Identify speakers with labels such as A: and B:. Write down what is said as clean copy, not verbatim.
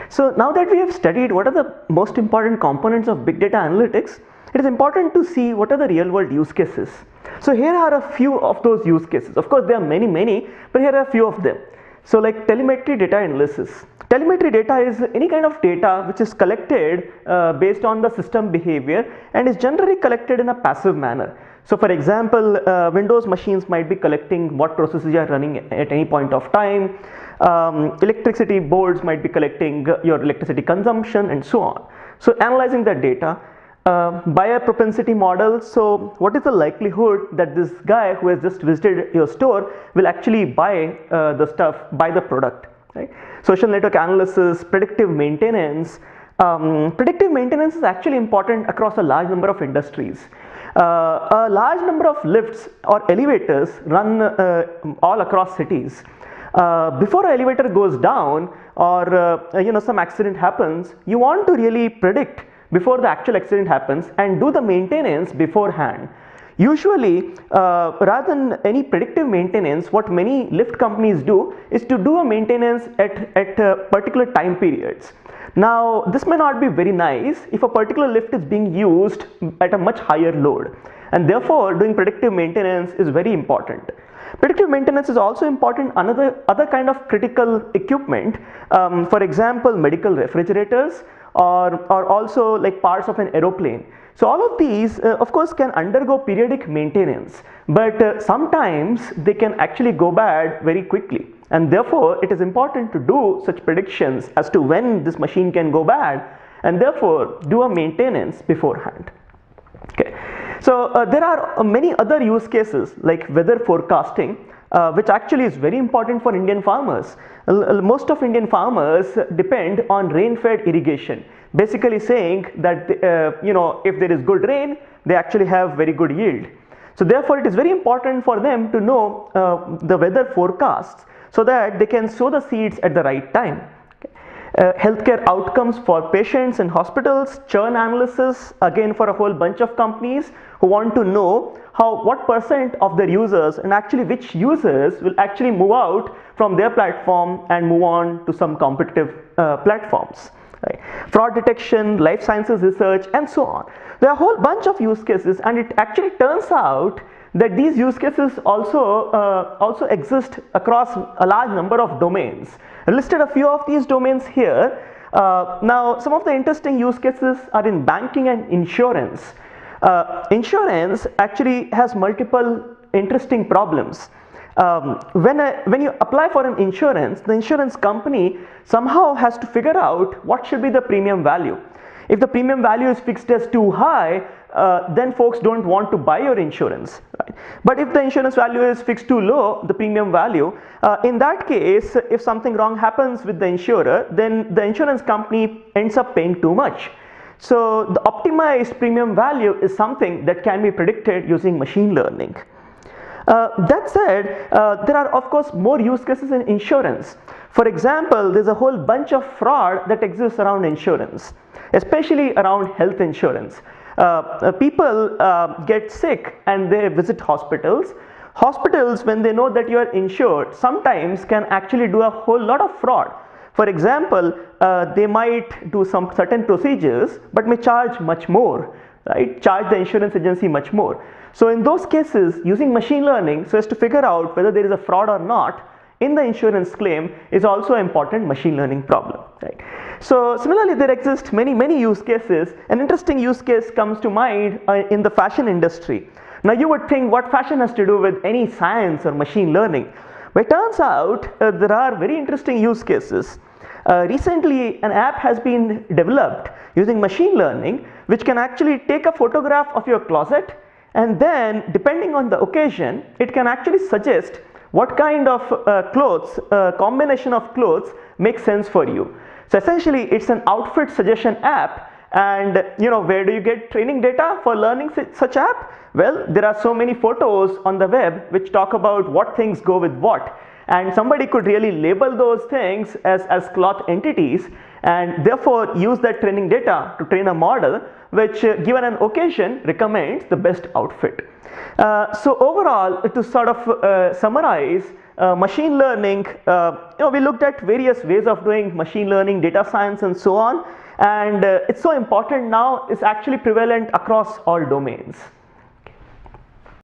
A: So now that we have studied what are the most important components of big data analytics, it is important to see what are the real world use cases. So here are a few of those use cases. Of course, there are many, but here are a few of them. So like telemetry data analysis. Telemetry data is any kind of data which is collected based on the system behavior and is generally collected in a passive manner. So for example, Windows machines might be collecting what processes you are running at any point of time. Electricity boards might be collecting your electricity consumption and so on. So analyzing that data. Buyer propensity model. So what is the likelihood that this guy who has just visited your store will actually buy the stuff, buy the product, right? Social network analysis, predictive maintenance. Predictive maintenance is actually important across a large number of industries. A large number of lifts or elevators run all across cities. Before an elevator goes down or some accident happens, you want to really predict before the actual accident happens and do the maintenance beforehand. Usually, rather than any predictive maintenance, what many lift companies do is to do a maintenance at particular time periods. Now, this may not be very nice if a particular lift is being used at a much higher load, and therefore doing predictive maintenance is very important. Predictive maintenance is also important other kind of critical equipment, for example medical refrigerators or also like parts of an aeroplane. So all of these of course can undergo periodic maintenance, but sometimes they can actually go bad very quickly, and therefore it is important to do such predictions as to when this machine can go bad and therefore do a maintenance beforehand. Okay. So there are many other use cases like weather forecasting, which actually is very important for Indian farmers. Most of Indian farmers depend on rain-fed irrigation, basically saying that if there is good rain, they actually have very good yield. So therefore it is very important for them to know the weather forecasts so that they can sow the seeds at the right time. Healthcare outcomes for patients and hospitals, churn analysis, again for a whole bunch of companies who want to know what percent of their users and actually which users will actually move out from their platform and move on to some competitive platforms. Right. Fraud detection, life sciences research, and so on. There are a whole bunch of use cases, and it actually turns out that these use cases also exist across a large number of domains. I listed a few of these domains here. Now, some of the interesting use cases are in banking and insurance. Insurance actually has multiple interesting problems. When you apply for an insurance, the insurance company somehow has to figure out what should be the premium value. If the premium value is fixed as too high, then folks don't want to buy your insurance. Right? But if the insurance value is fixed too low, the premium value, in that case, if something wrong happens with the insurer, then the insurance company ends up paying too much. So the optimized premium value is something that can be predicted using machine learning. That said, there are of course more use cases in insurance. For example, there's a whole bunch of fraud that exists around insurance, especially around health insurance. People get sick and they visit hospitals. Hospitals, when they know that you are insured, sometimes can actually do a whole lot of fraud. For example, they might do some certain procedures but may charge much more, right? Charge the insurance agency much more. So in those cases, using machine learning so as to figure out whether there is a fraud or not in the insurance claim is also an important machine learning problem, right? So similarly, there exist many use cases. An interesting use case comes to mind in the fashion industry. Now you would think, what fashion has to do with any science or machine learning? But it turns out there are very interesting use cases. Recently, an app has been developed using machine learning which can actually take a photograph of your closet, and then depending on the occasion, it can actually suggest what kind of combination of clothes makes sense for you. So essentially it's an outfit suggestion app, and where do you get training data for learning such app? Well, there are so many photos on the web which talk about what things go with what, and somebody could really label those things as cloth entities and therefore use that training data to train a model which given an occasion recommends the best outfit. So overall, to sort of summarize, machine learning, we looked at various ways of doing machine learning, data science and so on, and it's so important now, it's actually prevalent across all domains.